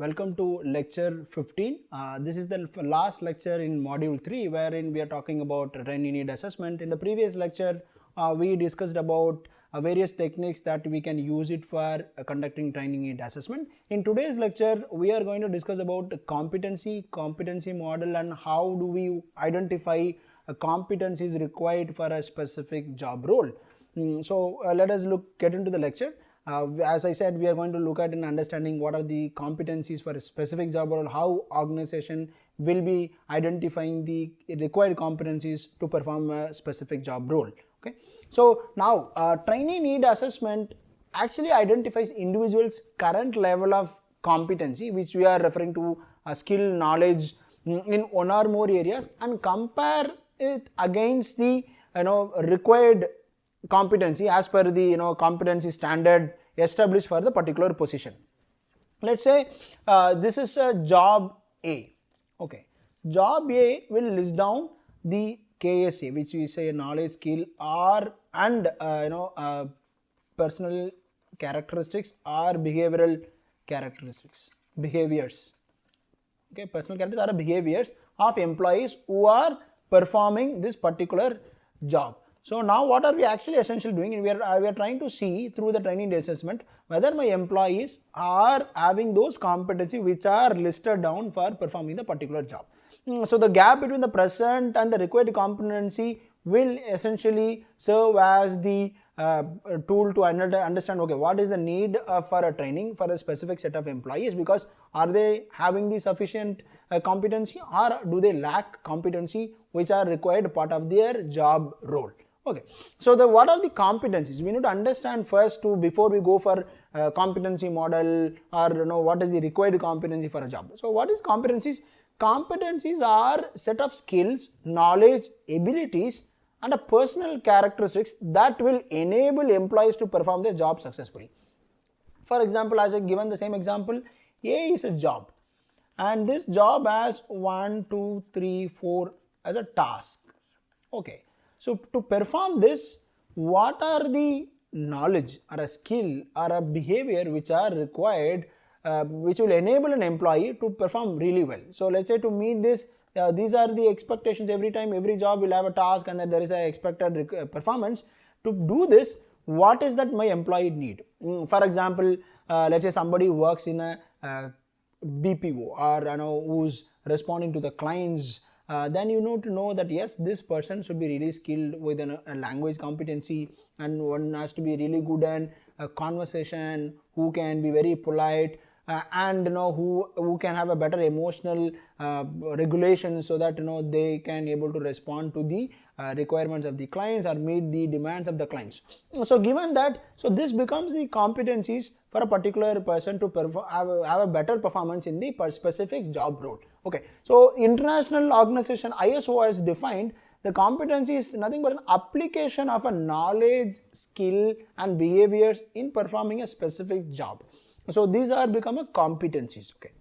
Welcome to lecture 15. This is the last lecture in module 3 wherein we are talking about training need assessment. In the previous lecture, we discussed about various techniques that we can use it for conducting training need assessment. In today's lecture, we are going to discuss about competency model, and how do we identify competencies required for a specific job role. So let us get into the lecture. As I said, we are going to look at and understanding what are the competencies for a specific job role, how organization will be identifying the required competencies to perform a specific job role. Okay, so now training need assessment actually identifies individuals' current level of competency, which we are referring to skill, knowledge in one or more areas, and compare it against the required competency as per the competency standard established for the particular position. Let's say this is a job A. Okay, job A will list down the KSA, which we say knowledge, skill, or and personal characteristics or behavioral characteristics, behaviors. Okay, personal characteristics are behaviors of employees who are performing this particular job. So now what are we actually essentially doing? We are trying to see through the training assessment whether my employees are having those competencies which are listed down for performing the particular job. So the gap between the present and the required competency will essentially serve as the tool to understand, okay, what is the need for a training for a specific set of employees, because are they having the sufficient competency, or do they lack competency which are required part of their job role. Okay, so what are the competencies? We need to understand first before we go for competency model, or what is the required competency for a job. So what is competencies? Competencies are set of skills, knowledge, abilities, and a personal characteristics that will enable employees to perform their job successfully. For example, as I given the same example, A is a job, and this job has 1, 2, 3, 4 as a task. Okay, so to perform this, what are the knowledge or a skill or a behavior which are required, which will enable an employee to perform really well? So let's say to meet this, these are the expectations. Every time, every job will have a task, and then there is a expected performance. To do this, what is that my employee need? For example, let's say somebody works in a BPO, or who's responding to the clients. Then you need to know that yes, this person should be really skilled with a language competency, and one has to be really good at conversation, who can be very polite, and who can have a better emotional regulation, so that they can able to respond to the requirements of the clients or meet the demands of the clients. So given that, so this becomes the competencies for a particular person to have a better performance in the specific job role. Okay, so international organization ISO has defined the competency is nothing but an application of a knowledge, skill, and behaviors in performing a specific job. So these are become a competencies. Okay,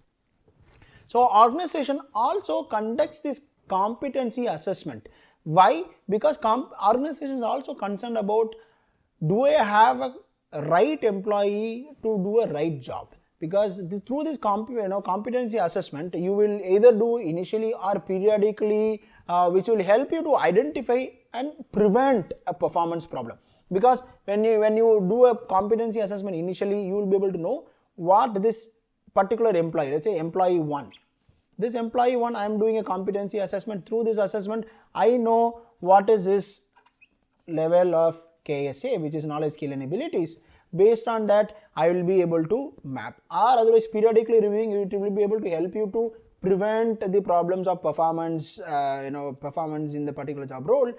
so organization also conducts this competency assessment. Why? Because organization is also concerned about, do I have a right employee to do a right job? Because through this competency assessment, you will either do initially or periodically, which will help you to identify and prevent a performance problem. Because when you do a competency assessment initially, you will be able to know what this particular employee, let's say employee 1. This employee 1, I am doing a competency assessment. Through this assessment, I know what is his level of KSA, which is knowledge, skill, and abilities. Based on that, I will be able to map, or otherwise periodically reviewing it will be able to help you to prevent the problems of performance, performance in the particular job role.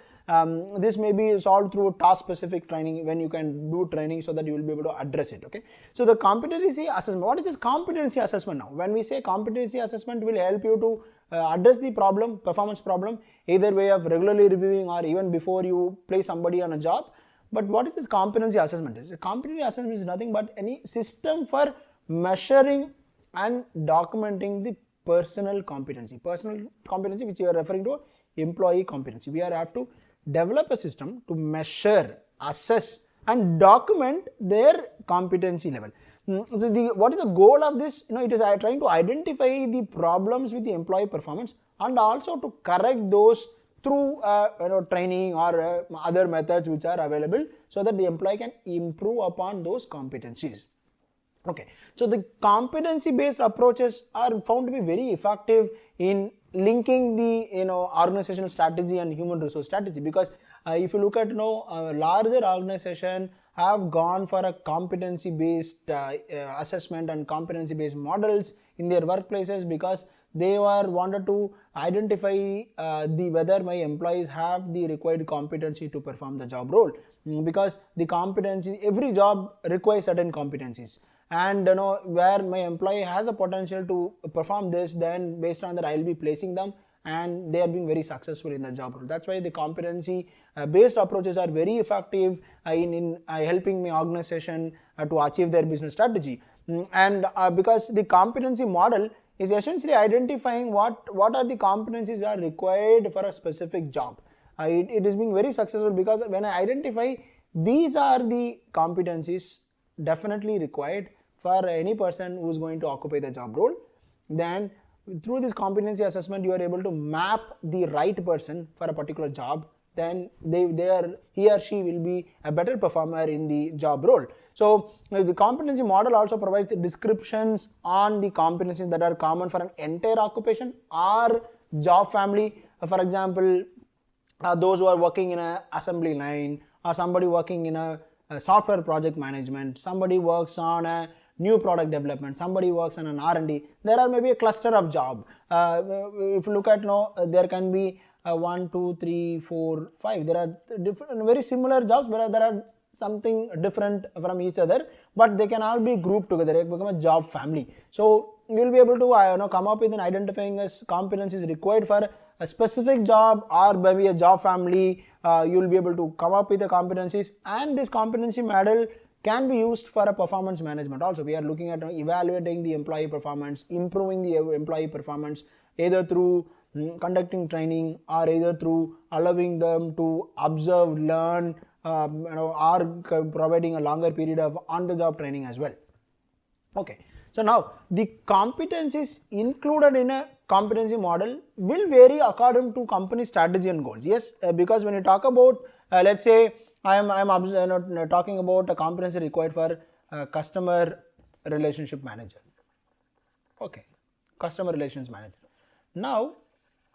This may be solved through task specific training, when you can do training so that you will be able to address it. Okay, so the competency assessment, what is this competency assessment now? When we say competency assessment will help you to address the problem, performance problem, either way of regularly reviewing or even before you place somebody on a job. But what is this competency assessment? A competency assessment is nothing but any system for measuring and documenting the personal competency which you are referring to employee competency. We have to develop a system to measure, assess and document their competency level. What is the goal of this? It is trying to identify the problems with the employee performance and also to correct those through training or other methods which are available, so that the employee can improve upon those competencies. Okay, so the competency based approaches are found to be very effective in linking the organizational strategy and human resource strategy, because if you look at a larger organization have gone for a competency based assessment and competency based models in their workplaces, because they wanted to identify whether my employees have the required competency to perform the job role, because the competency, every job requires certain competencies, and where my employee has a potential to perform this, then based on that I will be placing them and they are being very successful in the job role. That's why the competency based approaches are very effective in helping my organization to achieve their business strategy. And because the competency model is essentially identifying what are the competencies are required for a specific job. It is being very successful, because when I identify these are the competencies definitely required for any person who is going to occupy the job role, then through this competency assessment you are able to map the right person for a particular job, then he or she will be a better performer in the job role. So the competency model also provides descriptions on the competencies that are common for an entire occupation or job family. For example, those who are working in an assembly line, or somebody working in a software project management, somebody works on a new product development, somebody works on an R&D. There are maybe a cluster of job. If you look at there can be 1, 2, 3, 4, 5. There are different, very similar jobs, but there are something different from each other, but they can all be grouped together. It become a job family. So you will be able to come up with an identifying as competencies required for a specific job or maybe a job family. You will be able to come up with the competencies, and this competency model can be used for a performance management also. We are looking at evaluating the employee performance, improving the employee performance, either through conducting training or either through allowing them to observe, learn, or providing a longer period of on-the-job training as well. Okay, so now the competencies included in a competency model will vary according to company strategy and goals. Yes, because when you talk about, let's say I am talking about a competency required for customer relationship manager. Okay, customer relations manager. Now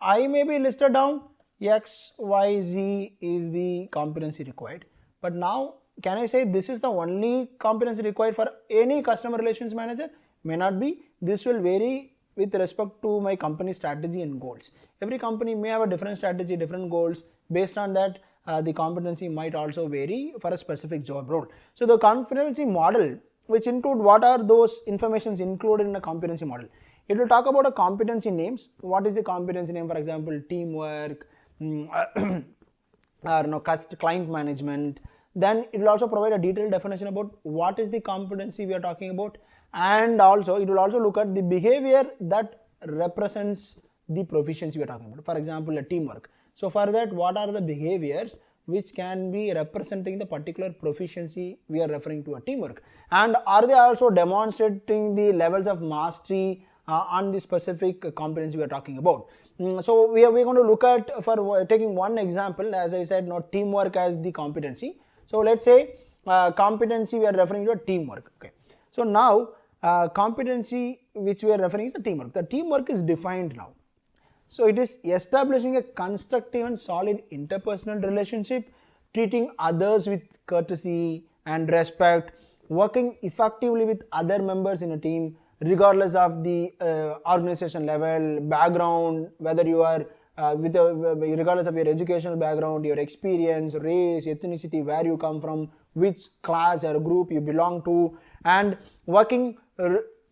I may be listed down X, Y, Z is the competency required, but now can I say this is the only competency required for any customer relations manager? May not be. This will vary with respect to my company strategy and goals. Every company may have a different strategy, different goals. Based on that, the competency might also vary for a specific job role. So the competency model, which include what are those informations included in a competency model. It will talk about a competency names. What is the competency name? For example, teamwork, client management. Then it will also provide a detailed definition about what is the competency we are talking about, and also it will also look at the behavior that represents the proficiency we are talking about. For example, a teamwork. So for that, what are the behaviors which can be representing the particular proficiency we are referring to a teamwork, and are they also demonstrating the levels of mastery on the specific competency we are talking about. So we are going to look at, for taking one example, as I said, teamwork as the competency. So let's say competency we are referring to a teamwork. Okay, so now competency which we are referring is a teamwork. The teamwork is defined now. So it is establishing a constructive and solid interpersonal relationship, treating others with courtesy and respect, working effectively with other members in a team regardless of the organization level, background, whether you are regardless of your educational background, your experience, race, ethnicity, where you come from, which class or group you belong to, and working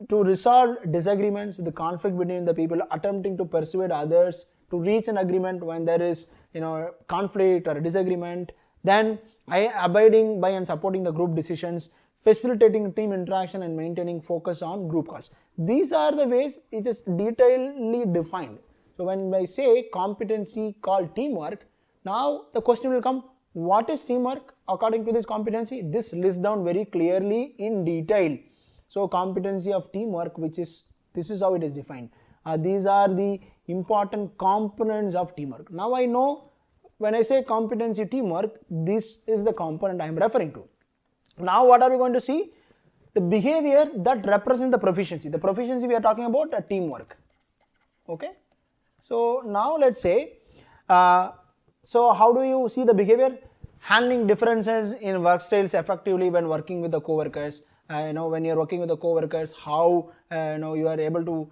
to resolve disagreements, the conflict between the people, attempting to persuade others to reach an agreement when there is conflict or a disagreement. Then abiding by and supporting the group decisions, facilitating team interaction and maintaining focus on group calls. These are the ways it is detailedly defined. So when I say competency called teamwork, now the question will come, what is teamwork according to this competency? This lists down very clearly in detail. So competency of teamwork, this is how it is defined. These are the important components of teamwork. Now I know when I say competency teamwork, this is the component I am referring to. Now what are we going to see? The behavior that represents the proficiency. The proficiency we are talking about teamwork. Okay. So now let's say, so how do you see the behavior? Handling differences in work styles effectively when working with the co-workers. When you're working with the co-workers, how you are able to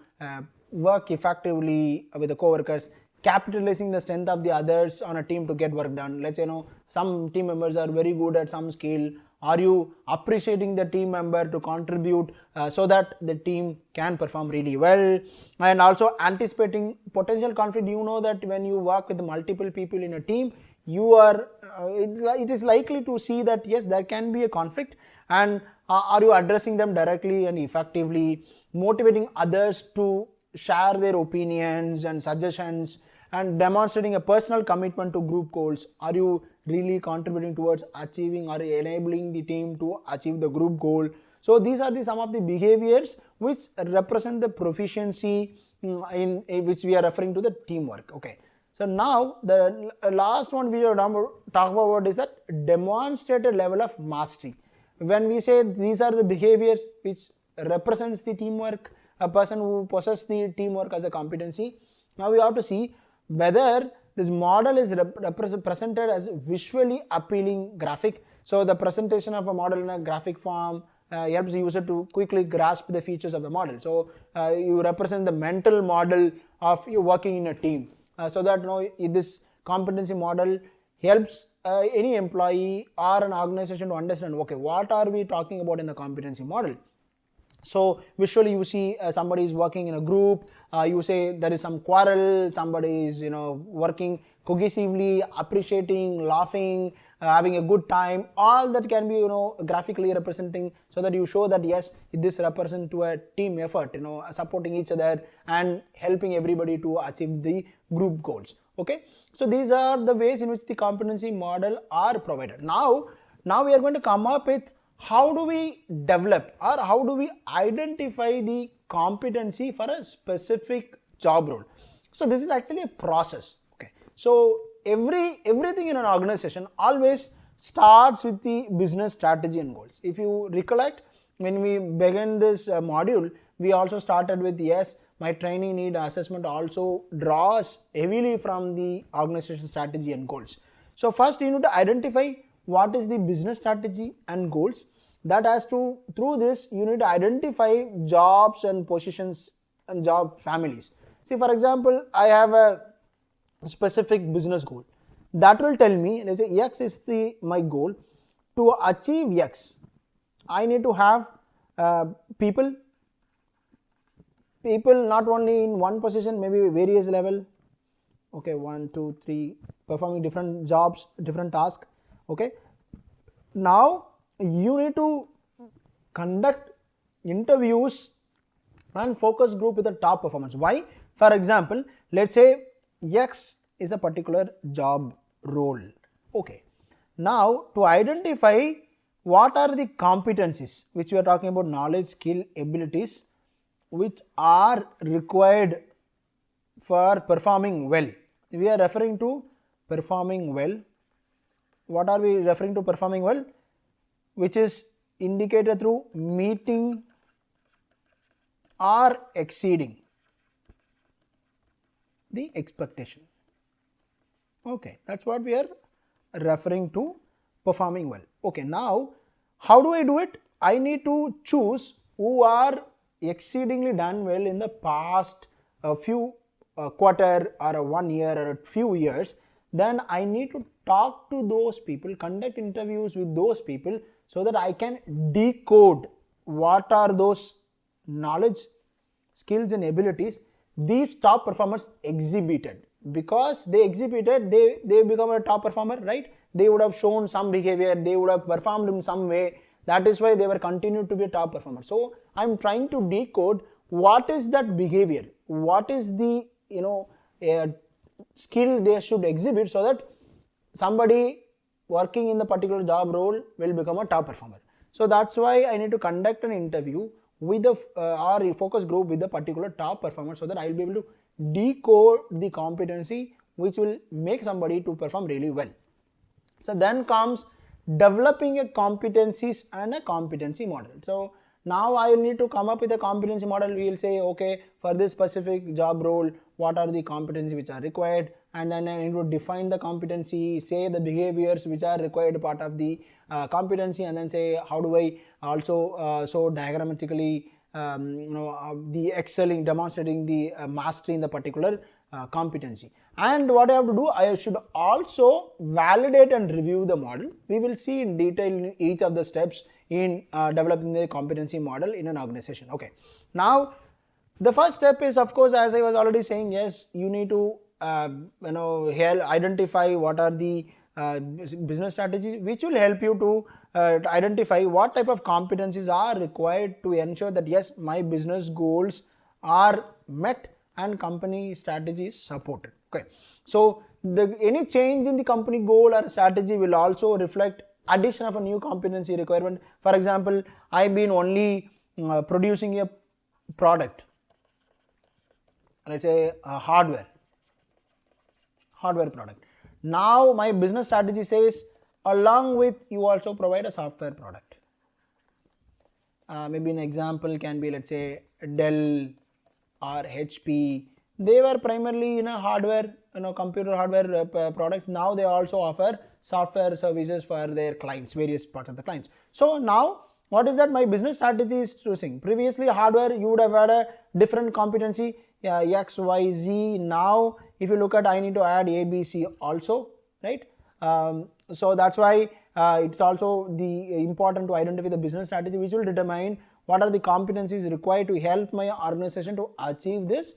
work effectively with the co-workers, capitalizing the strength of the others on a team to get work done. Let's say some team members are very good at some skill. Are you appreciating the team member to contribute so that the team can perform really well? And also anticipating potential conflict. You know that when you work with multiple people in a team, you are it is likely to see that yes, there can be a conflict, and are you addressing them directly and effectively, motivating others to share their opinions and suggestions, and demonstrating a personal commitment to group goals. Are you really contributing towards achieving or enabling the team to achieve the group goal? So these are some of the behaviors which represent the proficiency in which we are referring to the teamwork. Okay. So now the last one we are talk about is that demonstrated level of mastery. When we say these are the behaviors which represents the teamwork, a person who possesses the teamwork as a competency, now we have to see whether this model is presented as visually appealing graphic. So the presentation of a model in a graphic form helps the user to quickly grasp the features of the model. So you represent the mental model of you working in a team, so that this competency model helps any employee or an organization to understand, okay, what are we talking about in the competency model. So visually you see somebody is working in a group, you say there is some quarrel, somebody is working cohesively, appreciating, laughing, having a good time. All that can be graphically representing, so that you show that yes, this represents to a team effort, supporting each other and helping everybody to achieve the group goals. Okay, so these are the ways in which the competency model are provided. Now we are going to come up with how do we develop or how do we identify the competency for a specific job role. So this is actually a process. Okay, so everything in an organization always starts with the business strategy and goals. If you recollect, when we began this module, we also started with yes, my training need assessment also draws heavily from the organization strategy and goals. So first you need to identify what is the business strategy and goals. That has to, through this you need to identify jobs and positions and job families. See, for example, I have a specific business goal that will tell me, let's say X is my goal. To achieve X, I need to have people not only in one position, maybe various level. Okay, 1, 2, 3, performing different jobs, different tasks. Okay, now you need to conduct interviews and focus group with the top performance. Why? For example, let's say X is a particular job role. Okay, now to identify what are the competencies which we are talking about, knowledge, skill, abilities which are required for performing well. We are referring to performing well. What are we referring to performing well? Which is indicated through meeting or exceeding the expectation. Okay, that's what we are referring to performing well. Okay, now how do I do it? I need to choose who are exceedingly done well in the past few quarter or a 1 year or a few years. Then I need to talk to those people, conduct interviews with those people, so that I can decode what are those knowledge, skills and abilities these top performers exhibited. Because they exhibited, they become a top performer, right? They would have shown some behavior, they would have performed in some way. That is why they were continued to be a top performer. So I'm trying to decode what is that behavior, what is the skill they should exhibit so that somebody working in the particular job role will become a top performer. So that's why I need to conduct an interview with the or a focus group with the particular top performer, so that I will be able to decode the competency which will make somebody to perform really well. So then comes developing a competencies and a competency model. So now I will need to come up with a competency model. We will say, okay, for this specific job role, what are the competencies which are required, and then I need to define the competency, say the behaviors which are required part of the competency, and then say how do I also so diagrammatically the excelling, demonstrating the mastery in the particular competency. And what I have to do, I should also validate and review the model. We will see in detail in each of the steps in developing the competency model in an organization. Okay, now the first step is, of course, as I was already saying, yes, you need to identify what are the business strategies which will help you to identify what type of competencies are required to ensure that yes, my business goals are met and company strategy is supported. Okay, so any change in the company goal or strategy will also reflect addition of a new competency requirement. For example, I've been only producing a product, let's say a hardware product. Now my business strategy says along with you also provide a software product. Maybe an example can be, let's say, Dell or HP. They were primarily hardware, computer hardware products. Now they also offer software services for their clients, various parts of the clients. So now what is that my business strategy is choosing? Previously hardware, you would have had a different competency, X, Y, Z. Now if you look at, I need to add A, B, C also, right? So that's why it's also important to identify the business strategy which will determine what are the competencies required to help my organization to achieve this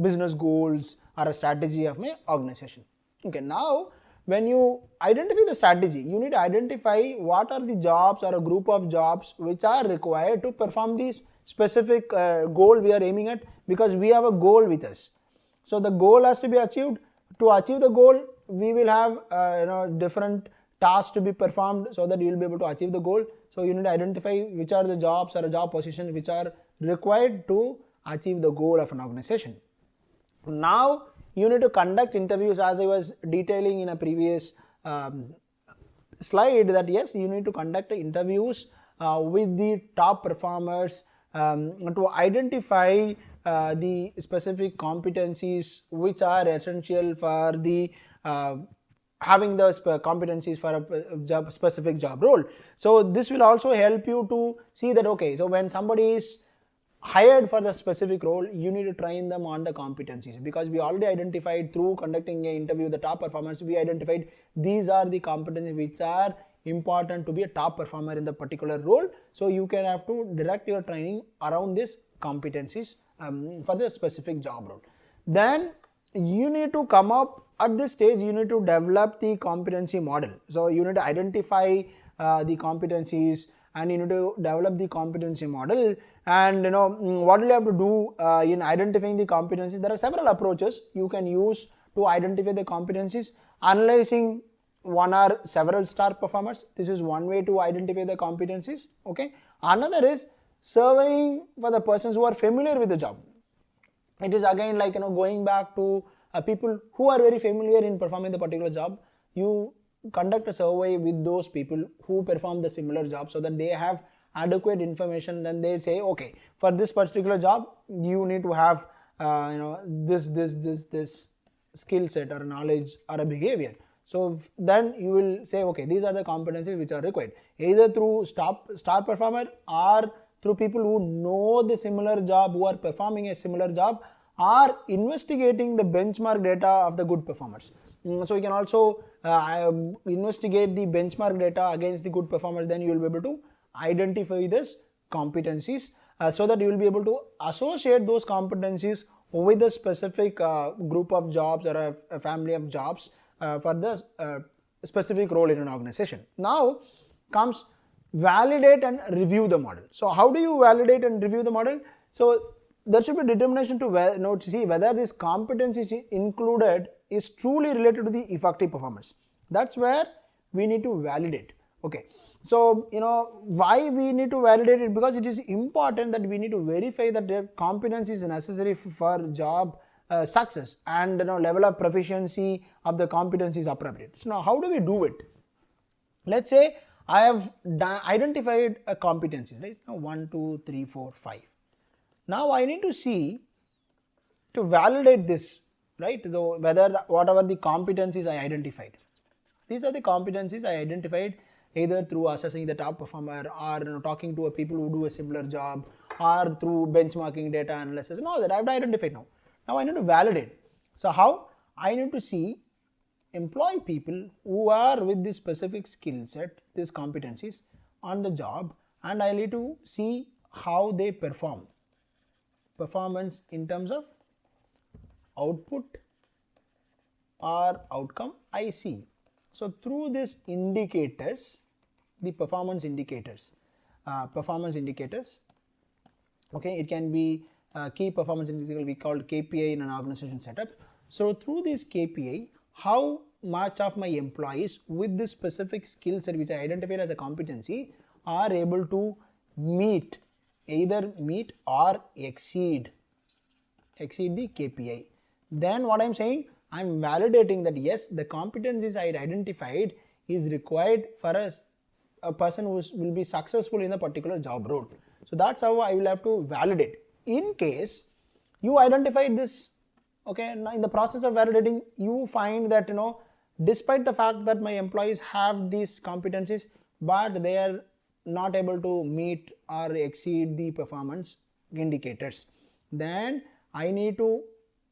business goals or a strategy of my organization. Okay, now when you identify the strategy, you need to identify what are the jobs or a group of jobs which are required to perform this specific goal we are aiming at, because we have a goal with us. So the goal has to be achieved. To achieve the goal, we will have different tasks to be performed so that you will be able to achieve the goal. So you need to identify which are the jobs or a job positions which are required to achieve the goal of an organization. Now you need to conduct interviews, as I was detailing in a previous slide, that yes, you need to conduct interviews with the top performers to identify the specific competencies which are essential for the having the competencies for a specific job role. So this will also help you to see that, okay, so when somebody is hired for the specific role, you need to train them on the competencies, because we already identified through conducting an interview the top performers. We identified these are the competencies which are important to be a top performer in the particular role. So you can have to direct your training around these competencies for the specific job role. Then you need to come up at this stage, you need to develop the competency model. So you need to identify the competencies and you need to develop the competency model. And what you have to do in identifying the competencies, there are several approaches you can use to identify the competencies. Analyzing one or several star performers, this is one way to identify the competencies. Okay, another is surveying for the persons who are familiar with the job. It is again like going back to people who are very familiar in performing the particular job. You conduct a survey with those people who perform the similar job so that they have adequate information. Then they say, okay, for this particular job you need to have this skill set or knowledge or a behavior. So then you will say, okay, these are the competencies which are required, either through star performer or through people who know the similar job, who are performing a similar job, or investigating the benchmark data of the good performers. So you can also investigate the benchmark data against the good performers. Then you will be able to identify this competencies so that you will be able to associate those competencies with a specific group of jobs or a family of jobs for the specific role in an organization. Now comes validate and review the model. So how do you validate and review the model? So there should be determination to see whether this competency included is truly related to the effective performance. That's where we need to validate. Okay, so why we need to validate it? Because it is important that we need to verify that their competency is necessary for job success, and level of proficiency of the competency is appropriate. So now how do we do it? Let's say I have identified a competencies, right? 1, 2, 3, 4, 5. Now I need to see to validate this, right? Whether whatever the competencies I identified, these are the competencies I identified either through assessing the top performer, or talking to people who do a similar job, or through benchmarking, data analysis, and all that I have identified now. Now I need to validate. So how? I need to see, employ people who are with this specific skill set, these competencies on the job, and I need to see how they perform. Performance in terms of output or outcome I see. So through these indicators, the performance indicators, okay, it can be key performance indicators we called KPI in an organization setup. So through this KPI, how much of my employees with this specific skill set which I identified as a competency are able to either meet or exceed the KPI. Then what I'm saying, I'm validating that yes, the competencies I identified is required for a person who will be successful in a particular job role. So that's how I will have to validate. In case you identified this, okay, now in the process of validating, you find that despite the fact that my employees have these competencies, but they are not able to meet or exceed the performance indicators, then I need to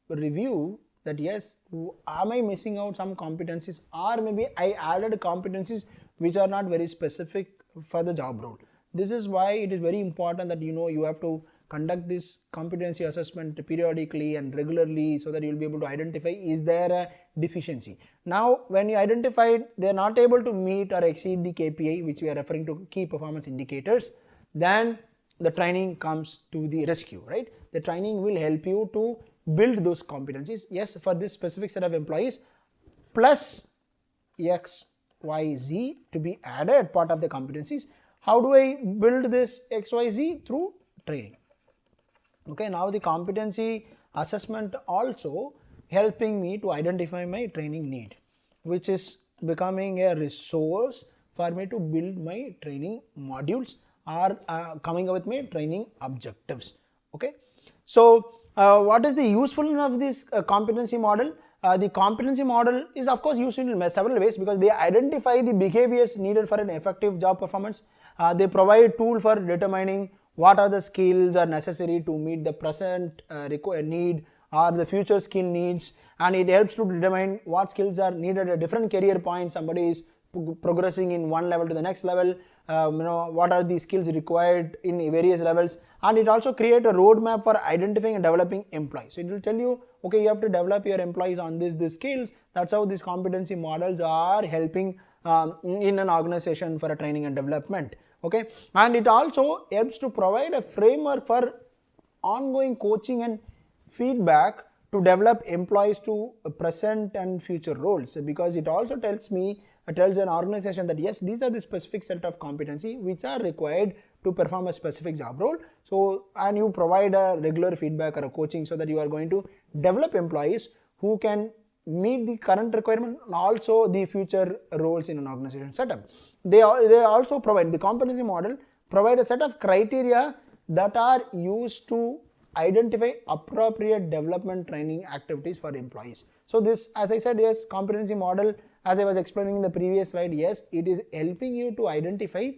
review that yes, am I missing out some competencies, or maybe I added competencies which are not very specific for the job role. This is why it is very important that you have to conduct this competency assessment periodically and regularly, so that you will be able to identify, is there a deficiency. Now when you identified they are not able to meet or exceed the KPI, which we are referring to key performance indicators, then the training comes to the rescue, right? The training will help you to build those competencies. Yes, for this specific set of employees, plus X, Y, Z to be added part of the competencies. How do I build this X, Y, Z? Through training. Okay, now the competency assessment also helping me to identify my training need, which is becoming a resource for me to build my training modules or coming up with my training objectives. Okay, so what is the usefulness of this competency model? The competency model is of course useful in several ways, because they identify the behaviors needed for an effective job performance. They provide tool for determining what are the skills are necessary to meet the present need or the future skill needs, and it helps to determine what skills are needed at different career points. Somebody is progressing in one level to the next level, what are the skills required in various levels, and it also create a roadmap for identifying and developing employees. So it will tell you, okay, you have to develop your employees on these skills. That's how these competency models are helping in an organization for a training and development. Okay, and it also helps to provide a framework for ongoing coaching and feedback to develop employees to present and future roles, because it also tells an organization that yes, these are the specific set of competency which are required to perform a specific job role. So, and you provide a regular feedback or a coaching, so that you are going to develop employees who can meet the current requirement and also the future roles in an organization setup. They also provide, the competency model provide a set of criteria that are used to identify appropriate development training activities for employees. So this, as I said, yes, competency model, as I was explaining in the previous slide, yes, it is helping you to identify,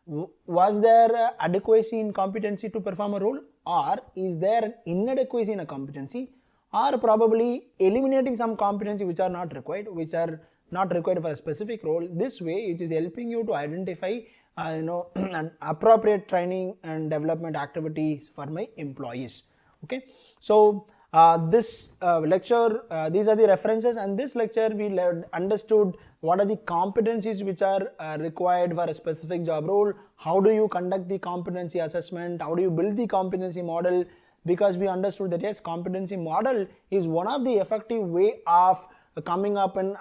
was there adequacy in competency to perform a role, or is there an inadequacy in a competency, or probably eliminating some competency which are not required for a specific role. This way it is helping you to identify and appropriate training and development activities for my employees. Okay, so this lecture, these are the references, and this lecture we understood what are the competencies which are required for a specific job role, how do you conduct the competency assessment, how do you build the competency model, because we understood that yes, competency model is one of the effective way of coming up and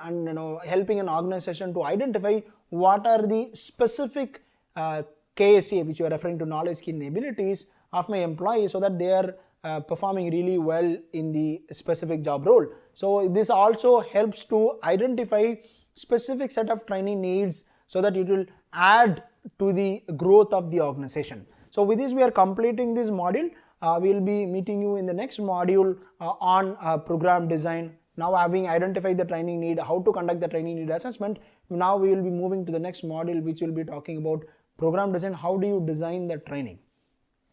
helping an organization to identify what are the specific KSA, which you are referring to, knowledge, skill and abilities of my employees, so that they are performing really well in the specific job role. So this also helps to identify specific set of training needs so that it will add to the growth of the organization. So with this we are completing this module. We will be meeting you in the next module on program design. Now, having identified the training need, how to conduct the training need assessment, now we will be moving to the next module, which will be talking about program design. How do you design the training?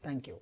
Thank you.